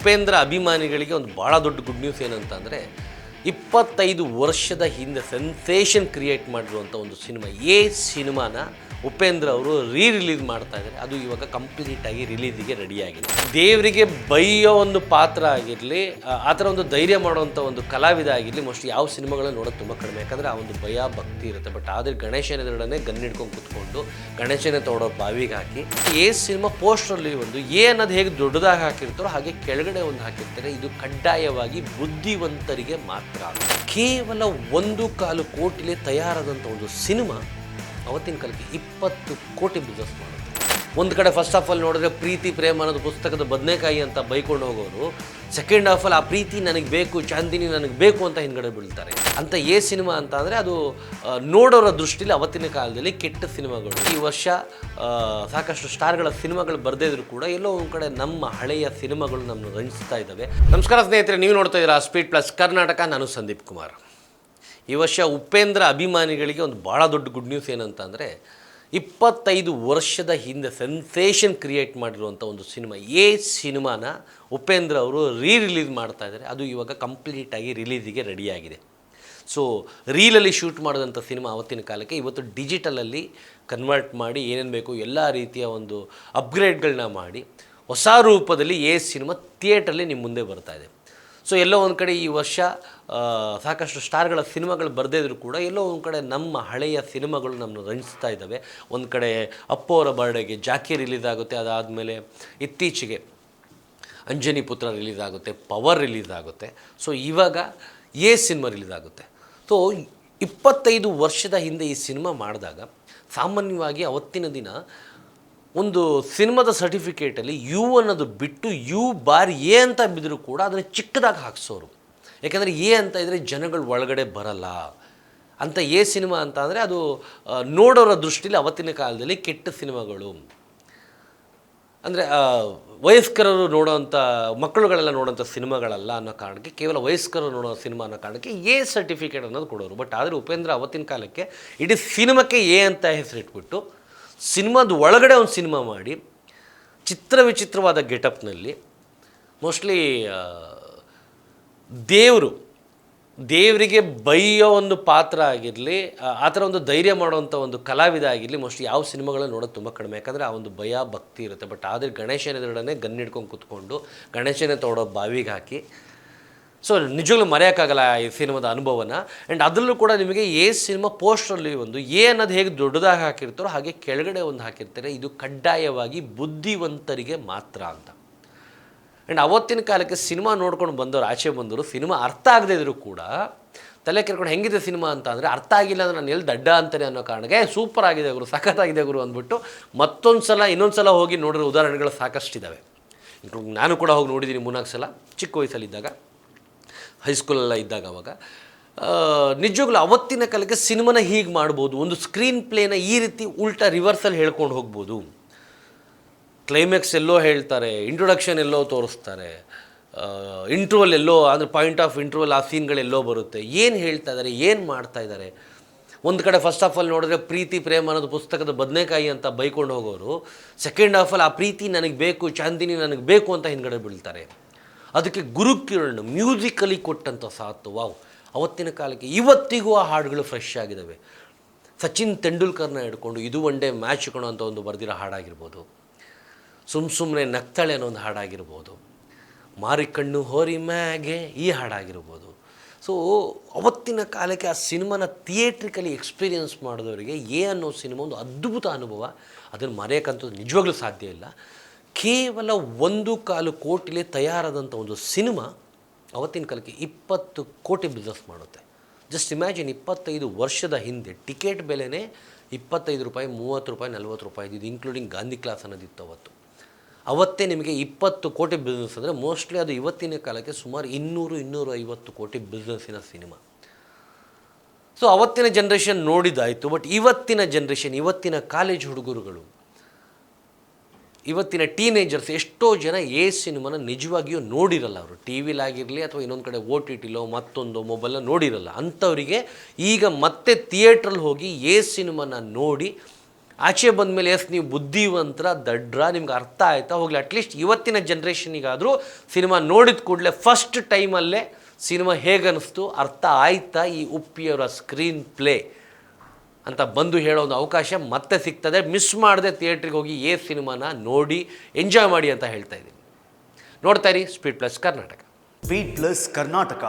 ಉಪೇಂದ್ರ ಅಭಿಮಾನಿಗಳಿಗೆ ಒಂದು ಭಾಳ ದೊಡ್ಡ ಗುಡ್ ನ್ಯೂಸ್ ಏನಂತ ಅಂದರೆ 25 ವರ್ಷದ ಹಿಂದೆ ಸೆನ್ಸೇಷನ್ ಕ್ರಿಯೇಟ್ ಮಾಡಿರುವಂಥ ಒಂದು ಸಿನಿಮಾ ಸಿನಿಮಾನ ಉಪೇಂದ್ರ ಅವರು ರಿಲೀಸ್ ಮಾಡ್ತಾ ಇದ್ದಾರೆ. ಅದು ಇವಾಗ ಕಂಪ್ಲೀಟಾಗಿ ರಿಲೀಸಿಗೆ ರೆಡಿಯಾಗಿದೆ. ದೇವರಿಗೆ ಬೈಯೋ ಒಂದು ಪಾತ್ರ ಆಗಿರಲಿ, ಆ ಥರ ಒಂದು ಧೈರ್ಯ ಮಾಡುವಂಥ ಒಂದು ಕಲಾವಿದ ಆಗಿರಲಿ, ಮೋಸ್ಟ್ಲಿ ಯಾವ ಸಿನಿಮಾಗಳನ್ನ ನೋಡೋದು ತುಂಬ ಕಡಿಮೆ. ಯಾಕಂದರೆ ಆ ಒಂದು ಭಯ ಭಕ್ತಿ ಇರುತ್ತೆ. ಬಟ್ ಆದರೆ ಗಣೇಶನ ಎದುರುಗಡೆ ಗನ್ ಹಿಡ್ಕೊಂಡು ಕೂತ್ಕೊಂಡು ಗಣೇಶನೇ ತೊಗೊಳೋ ಬಾವಿಗೆ ಹಾಕಿ ಸಿನಿಮಾ ಪೋಸ್ಟ್ರಲ್ಲಿ ಒಂದು ಅನ್ನೋದು ಹೇಗೆ ದೊಡ್ಡದಾಗಿ ಹಾಕಿರ್ತಾರೋ ಹಾಗೆ ಕೆಳಗಡೆ ಒಂದು ಹಾಕಿರ್ತಾರೆ. ಇದು ಕಡ್ಡಾಯವಾಗಿ ಬುದ್ಧಿವಂತರಿಗೆ ಮಾತ್ರ. ಕೇವಲ 1.25 ಕೋಟಿಲಿ ತಯಾರಾದಂಥ ಒಂದು ಸಿನಿಮಾ ಅವತ್ತಿನ ಕಾಲಕ್ಕೆ 20 ಕೋಟಿ ಬಿಸ್ನೆಸ್ ಮಾಡುತ್ತೆ. ಒಂದು ಕಡೆ ಫಸ್ಟ್ ಆಫ್ ಆಲ್ ನೋಡಿದ್ರೆ ಪ್ರೀತಿ ಪ್ರೇಮ ಅನ್ನೋದು ಪುಸ್ತಕದ ಬದನೆಕಾಯಿ ಅಂತ ಬೈಕೊಂಡು ಹೋಗೋರು, ಸೆಕೆಂಡ್ ಹಾಫಲ್ಲಿ ಆ ಪ್ರೀತಿ ನನಗೆ ಬೇಕು, ಚಾಂದಿನಿ ನನಗೆ ಬೇಕು ಅಂತ ಹಿಂದ್ಗಡೆ ಬೀಳ್ತಾರೆ. ಅಂತ ಸಿನಿಮಾ ಅಂತ ಅಂದರೆ ಅದು ನೋಡೋರ ದೃಷ್ಟಿಲಿ ಅವತ್ತಿನ ಕಾಲದಲ್ಲಿ ಕೆಟ್ಟ ಸಿನಿಮಾಗಳು. ಈ ವರ್ಷ ಸಾಕಷ್ಟು ಸ್ಟಾರ್ಗಳ ಸಿನಿಮಾಗಳು ಬರದೇ ಇದ್ರು ಕೂಡ ಎಲ್ಲೋ ಒಂದು ಕಡೆ ನಮ್ಮ ಹಳೆಯ ಸಿನಿಮಾಗಳು ನಮ್ಮನ್ನು ರಂಜಿಸ್ತಾ ಇದ್ದಾವೆ. ನಮಸ್ಕಾರ ಸ್ನೇಹಿತರೆ, ನೀವು ನೋಡ್ತಾ ಇದ್ದೀರಾ ಸ್ಪೀಡ್ ಪ್ಲಸ್ ಕರ್ನಾಟಕ. ನಾನು ಸಂದೀಪ್ ಕುಮಾರ್. ಈ ವರ್ಷ ಉಪೇಂದ್ರ ಅಭಿಮಾನಿಗಳಿಗೆ ಒಂದು ಭಾಳ ದೊಡ್ಡ ಗುಡ್ ನ್ಯೂಸ್ ಏನಂತ ಅಂದರೆ 25 ವರ್ಷದ ಹಿಂದೆ ಸೆನ್ಸೇಷನ್ ಕ್ರಿಯೇಟ್ ಮಾಡಿರುವಂಥ ಒಂದು ಸಿನಿಮಾ ಸಿನಿಮಾನ ಉಪೇಂದ್ರ ಅವರು ರಿಲೀಸ್ ಮಾಡ್ತಾ ಇದ್ದಾರೆ. ಅದು ಇವಾಗ ಕಂಪ್ಲೀಟಾಗಿ ರಿಲೀಸಿಗೆ ರೆಡಿಯಾಗಿದೆ. ಸೊ ರೀಲಲ್ಲಿ ಶೂಟ್ ಮಾಡಿದಂಥ ಸಿನಿಮಾ ಅವತ್ತಿನ ಕಾಲಕ್ಕೆ ಇವತ್ತು ಡಿಜಿಟಲಲ್ಲಿ ಕನ್ವರ್ಟ್ ಮಾಡಿ ಏನೇನು ಬೇಕು ಎಲ್ಲ ರೀತಿಯ ಒಂದು ಅಪ್ಗ್ರೇಡ್ಗಳನ್ನ ಮಾಡಿ ಹೊಸ ರೂಪದಲ್ಲಿ ಸಿನಿಮಾ ಥಿಯೇಟ್ರಲ್ಲಿ ನಿಮ್ಮ ಮುಂದೆ ಬರ್ತಾ ಇದೆ. ಸೊ ಎಲ್ಲೋ ಒಂದು ಕಡೆ ಈ ವರ್ಷ ಸಾಕಷ್ಟು ಸ್ಟಾರ್ಗಳ ಸಿನಿಮಾಗಳು ಬರದೇ ಇದ್ರೂ ಕೂಡ ಎಲ್ಲೋ ಒಂದು ಕಡೆ ನಮ್ಮ ಹಳೆಯ ಸಿನಿಮಾಗಳು ನಮ್ಮನ್ನು ರಂಜಿಸ್ತಾ ಇದ್ದಾವೆ. ಒಂದು ಕಡೆ ಅಪ್ಪು ಅವರ ಬರ್ಡೇಗೆ ಜಾಕಿ ರಿಲೀಸ್ ಆಗುತ್ತೆ. ಅದಾದಮೇಲೆ ಇತ್ತೀಚೆಗೆ ಅಂಜನಿ ಪುತ್ರ ರಿಲೀಸ್ ಆಗುತ್ತೆ, ಪವರ್ ರಿಲೀಸ್ ಆಗುತ್ತೆ. ಸೊ ಇವಾಗ ಸಿನಿಮಾ ರಿಲೀಸ್ ಆಗುತ್ತೆ. ಸೊ 25 ವರ್ಷದ ಹಿಂದೆ ಈ ಸಿನಿಮಾ ಮಾಡಿದಾಗ ಸಾಮಾನ್ಯವಾಗಿ ಅವತ್ತಿನ ದಿನ ಒಂದು ಸಿನಿಮಾದ ಸರ್ಟಿಫಿಕೇಟಲ್ಲಿ ಅನ್ನೋದು ಬಿಟ್ಟು ಬಾರ್ ಅಂತ ಬಿದ್ದರೂ ಕೂಡ ಅದನ್ನು ಚಿಕ್ಕದಾಗಿ ಹಾಕ್ಸೋರು. ಯಾಕೆಂದರೆ ಅಂತ ಇದ್ದರೆ ಜನಗಳು ಒಳಗಡೆ ಬರಲ್ಲ ಅಂತ. ಸಿನಿಮಾ ಅಂತ ಅಂದರೆ ಅದು ನೋಡೋರ ದೃಷ್ಟಿಲಿ ಅವತ್ತಿನ ಕಾಲದಲ್ಲಿ ಕೆಟ್ಟ ಸಿನಿಮಾಗಳು, ಅಂದರೆ ವಯಸ್ಕರರು ನೋಡೋವಂಥ, ಮಕ್ಕಳುಗಳೆಲ್ಲ ನೋಡೋಂಥ ಸಿನಿಮಾಗಳಲ್ಲ ಅನ್ನೋ ಕಾರಣಕ್ಕೆ, ಕೇವಲ ವಯಸ್ಕರು ನೋಡೋ ಸಿನಿಮಾ ಅನ್ನೋ ಕಾರಣಕ್ಕೆ ಸರ್ಟಿಫಿಕೇಟ್ ಅನ್ನೋದು ಕೊಡೋರು. ಬಟ್ ಆದರೆ ಉಪೇಂದ್ರ ಅವತ್ತಿನ ಕಾಲಕ್ಕೆ ಇಡೀ ಸಿನಿಮಾಕ್ಕೆ ಅಂತ ಹೆಸರಿಟ್ಬಿಟ್ಟು ಸಿನಿಮಾದ ಒಳಗಡೆ ಒಂದು ಸಿನಿಮಾ ಮಾಡಿ ವಿಚಿತ್ರವಾದ ಗೆಟಪ್ನಲ್ಲಿ ಮೋಸ್ಟ್ಲಿ ದೇವರಿಗೆ ಬೈಯೋ ಒಂದು ಪಾತ್ರ ಆಗಿರಲಿ, ಆ ಥರ ಒಂದು ಧೈರ್ಯ ಮಾಡುವಂಥ ಒಂದು ಕಲಾವಿದ ಆಗಿರಲಿ, ಮೋಸ್ಟ್ಲಿ ಯಾವ ಸಿನಿಮಾಗಳನ್ನ ನೋಡೋದು ತುಂಬ ಕಡಿಮೆ. ಯಾಕಂದರೆ ಆ ಒಂದು ಭಯ ಭಕ್ತಿ ಇರುತ್ತೆ. ಬಟ್ ಆದರೆ ಗಣೇಶನ ಎದುರುಗಡೆ ಗನ್ ಹಿಡ್ಕೊಂಡು ಕೂತ್ಕೊಂಡು ಗಣೇಶನೇ ತೊಗೊಳೋ ಬಾವಿಗೆ ಹಾಕಿ ಸೊ ನಿಜವಾಗ್ಲೂ ಮರೆಯೋಕ್ಕಾಗಲ್ಲ ಈ ಸಿನಿಮಾದ ಅನುಭವನ. ಆ್ಯಂಡ್ ಅದರಲ್ಲೂ ಕೂಡ ನಿಮಗೆ ಸಿನಿಮಾ ಪೋಸ್ಟ್ರಲ್ಲಿ ಒಂದು ಅನ್ನೋದು ಹೇಗೆ ದೊಡ್ಡದಾಗಿ ಹಾಕಿರ್ತಾರೋ ಹಾಗೆ ಕೆಳಗಡೆ ಒಂದು ಹಾಕಿರ್ತಾರೆ. ಇದು ಕಡ್ಡಾಯವಾಗಿ ಬುದ್ಧಿವಂತರಿಗೆ ಮಾತ್ರ ಅಂತ. ಆ್ಯಂಡ್ ಅವತ್ತಿನ ಕಾಲಕ್ಕೆ ಸಿನಿಮಾ ನೋಡ್ಕೊಂಡು ಬಂದವರು, ಆಚೆ ಬಂದವರು, ಸಿನಿಮಾ ಅರ್ಥ ಆಗದೇ ಇದ್ದರೂ ಕೂಡ ತಲೆ ಕೆರ್ಕೊಂಡು ಹೆಂಗಿದೆ ಸಿನಿಮಾ ಅಂತ ಅಂದರೆ ಅರ್ಥ ಆಗಿಲ್ಲ ಅಂದರೆ ನಾನು ಎಲ್ಲಿ ದಡ್ಡ ಅಂತಾನೆ ಅನ್ನೋ ಕಾರಣಕ್ಕೆ ಸೂಪರ್ ಆಗಿದೆ ಗುರು, ಸಖತ್ತಾಗಿದೆ ಗುರು ಅಂದ್ಬಿಟ್ಟು ಇನ್ನೊಂದು ಸಲ ಹೋಗಿ ನೋಡಿರೋ ಉದಾಹರಣೆಗಳು ಸಾಕಷ್ಟಿದ್ದಾವೆ. ನಾನು ಕೂಡ ಹೋಗಿ ನೋಡಿದ್ದೀನಿ 3-4 ಸಲ ಚಿಕ್ಕ ವಯಸ್ಸಲ್ಲಿದ್ದಾಗ, ಹೈಸ್ಕೂಲೆಲ್ಲ ಇದ್ದಾಗ. ಅವಾಗ ನಿಜವಾಗ್ಲೂ ಅವತ್ತಿನ ಕಾಲಕ್ಕೆ ಸಿನಿಮಾನ ಹೀಗೆ ಮಾಡ್ಬೋದು, ಒಂದು ಸ್ಕ್ರೀನ್ ಪ್ಲೇನ ಈ ರೀತಿ ಉಲ್ಟಾ ರಿವರ್ಸಲ್ಲಿ ಹೇಳ್ಕೊಂಡು ಹೋಗ್ಬೋದು. ಕ್ಲೈಮ್ಯಾಕ್ಸ್ ಎಲ್ಲೋ ಹೇಳ್ತಾರೆ, ಇಂಟ್ರೊಡಕ್ಷನ್ ಎಲ್ಲೋ ತೋರಿಸ್ತಾರೆ, ಇಂಟ್ರವಲ್ ಎಲ್ಲೋ ಅಂದರೆ ಪಾಯಿಂಟ್ ಆಫ್ ಇಂಟ್ರವಲ್ ಆ ಸೀನ್ಗಳೆಲ್ಲೋ ಬರುತ್ತೆ. ಏನು ಹೇಳ್ತಾ ಇದ್ದಾರೆ, ಏನು ಮಾಡ್ತಾ ಇದ್ದಾರೆ. ಒಂದು ಕಡೆ ಫಸ್ಟ್ ಆಫ್ ಆಲ್ ನೋಡಿದ್ರೆ ಪ್ರೀತಿ ಪ್ರೇಮ ಅನ್ನೋದು ಪುಸ್ತಕದ ಬದನೆಕಾಯಿ ಅಂತ ಬೈಕೊಂಡು ಹೋಗೋರು, ಸೆಕೆಂಡ್ ಹಾಫಲ್ಲಿ ಆ ಪ್ರೀತಿ ನನಗೆ ಬೇಕು, ಚಾಂದಿನಿ ನನಗೆ ಬೇಕು ಅಂತ ಹಿಂದ್ಗಡೆ ಬೀಳ್ತಾರೆ. ಅದಕ್ಕೆ ಗುರುಕಿರಣ್ ಮ್ಯೂಸಿಕಲಿ ಕೊಟ್ಟಂಥ ಸಾತು ವಾವ್. ಅವತ್ತಿನ ಕಾಲಕ್ಕೆ ಇವತ್ತಿಗೂ ಆ ಹಾಡುಗಳು ಫ್ರೆಶ್ ಆಗಿದ್ದಾವೆ. ಸಚಿನ್ ತೆಂಡೂಲ್ಕರ್ನ ಹಿಡ್ಕೊಂಡು ಇದು ಒನ್ ಡೇ ಮ್ಯಾಚ್ ಕೊಡೋ ಅಂತ ಒಂದು ಬರೆದಿರೋ ಹಾಡಾಗಿರ್ಬೋದು, ಸುಮ್ಮನೆ ನಗ್ತಾಳೆ ಅನ್ನೋ ಒಂದು ಹಾಡಾಗಿರ್ಬೋದು, ಮಾರಿಕಣ್ಣು ಹೋರಿ ಮ್ಯಾಗೆ ಈ ಹಾಡಾಗಿರ್ಬೋದು. ಸೊ ಅವತ್ತಿನ ಕಾಲಕ್ಕೆ ಆ ಸಿನಿಮಾನ ಥಿಯೇಟ್ರಿಕಲಿ ಎಕ್ಸ್ಪೀರಿಯನ್ಸ್ ಮಾಡಿದವರಿಗೆ ಅನ್ನೋ ಸಿನಿಮಾ ಒಂದು ಅದ್ಭುತ ಅನುಭವ. ಅದನ್ನು ಮರೆಯೋಕ್ಕಂತೂ ನಿಜವಾಗ್ಲೂ ಸಾಧ್ಯ ಇಲ್ಲ. ಕೇವಲ 1.25 ಕೋಟಿಲಿ ತಯಾರಾದಂಥ ಒಂದು ಸಿನಿಮಾ ಅವತ್ತಿನ ಕಾಲಕ್ಕೆ 20 ಕೋಟಿ ಬಿಸ್ನೆಸ್ ಮಾಡುತ್ತೆ. ಜಸ್ಟ್ ಇಮ್ಯಾಜಿನ್, 25 ವರ್ಷದ ಹಿಂದೆ ಟಿಕೆಟ್ ಬೆಲೆನೇ 25 ರೂಪಾಯಿ, 30 ರೂಪಾಯಿ, 40 ರೂಪಾಯಿ. ಇದು ಇನ್ಕ್ಲೂಡಿಂಗ್ ಗಾಂಧಿ ಕ್ಲಾಸ್ ಅನ್ನೋದಿತ್ತು ಅವತ್ತೇ ನಿಮಗೆ 20 ಕೋಟಿ ಬಿಸ್ನೆಸ್ ಅಂದರೆ ಮೋಸ್ಟ್ಲಿ ಅದು ಇವತ್ತಿನ ಕಾಲಕ್ಕೆ ಸುಮಾರು 200-250 ಕೋಟಿ ಬಿಸ್ನೆಸ್ಸಿನ ಸಿನಿಮಾ. ಸೊ ಅವತ್ತಿನ ಜನ್ರೇಷನ್ ನೋಡಿದ್ದಾಯಿತು. ಬಟ್ ಇವತ್ತಿನ ಜನ್ರೇಷನ್, ಇವತ್ತಿನ ಕಾಲೇಜ್ ಹುಡುಗರುಗಳು, ಇವತ್ತಿನ ಟೀನೇಜರ್ಸ್ ಎಷ್ಟೋ ಜನ ಸಿನಿಮಾನ ನಿಜವಾಗಿಯೂ ನೋಡಿರಲ್ಲ. ಅವರು ಟಿ ವಿಲಾಗಿರಲಿ ಅಥವಾ ಇನ್ನೊಂದು ಕಡೆ OTTಲೋ ಮತ್ತೊಂದು ಮೊಬೈಲೋ ನೋಡಿರಲ್ಲ. ಅಂಥವರಿಗೆ ಈಗ ಮತ್ತೆ ಥಿಯೇಟ್ರಲ್ಲಿ ಹೋಗಿ ಸಿನಿಮಾನ ನೋಡಿ ಆಚೆ ಬಂದಮೇಲೆ ಎಸ್ ನೀವು ಬುದ್ಧಿವಂತರ ದಡ್ರ ನಿಮ್ಗೆ ಅರ್ಥ ಆಯ್ತಾ ಹೋಗಲಿ, ಅಟ್ಲೀಸ್ಟ್ ಇವತ್ತಿನ ಜನ್ರೇಷನಿಗಾದರೂ ಸಿನಿಮಾ ನೋಡಿದ ಕೂಡಲೇ ಫಸ್ಟ್ ಟೈಮಲ್ಲೇ ಸಿನಿಮಾ ಹೇಗನ್ನಿಸ್ತು, ಅರ್ಥ ಆಯ್ತಾ ಈ ಉಪ್ಪಿಯವರ ಸ್ಕ್ರೀನ್ ಪ್ಲೇ ಅಂತ ಬಂದು ಹೇಳೋ ಒಂದು ಅವಕಾಶ ಮತ್ತೆ ಸಿಗ್ತದೆ. ಮಿಸ್ ಮಾಡದೆ ಥಿಯೇಟ್ರಿಗೆ ಹೋಗಿ ಸಿನಿಮಾನ ನೋಡಿ ಎಂಜಾಯ್ ಮಾಡಿ ಅಂತ ಹೇಳ್ತಾ ಇದ್ದೀನಿ. ನೋಡ್ತಾ ಇರಿ speed plus Karnataka. Speed plus Karnataka.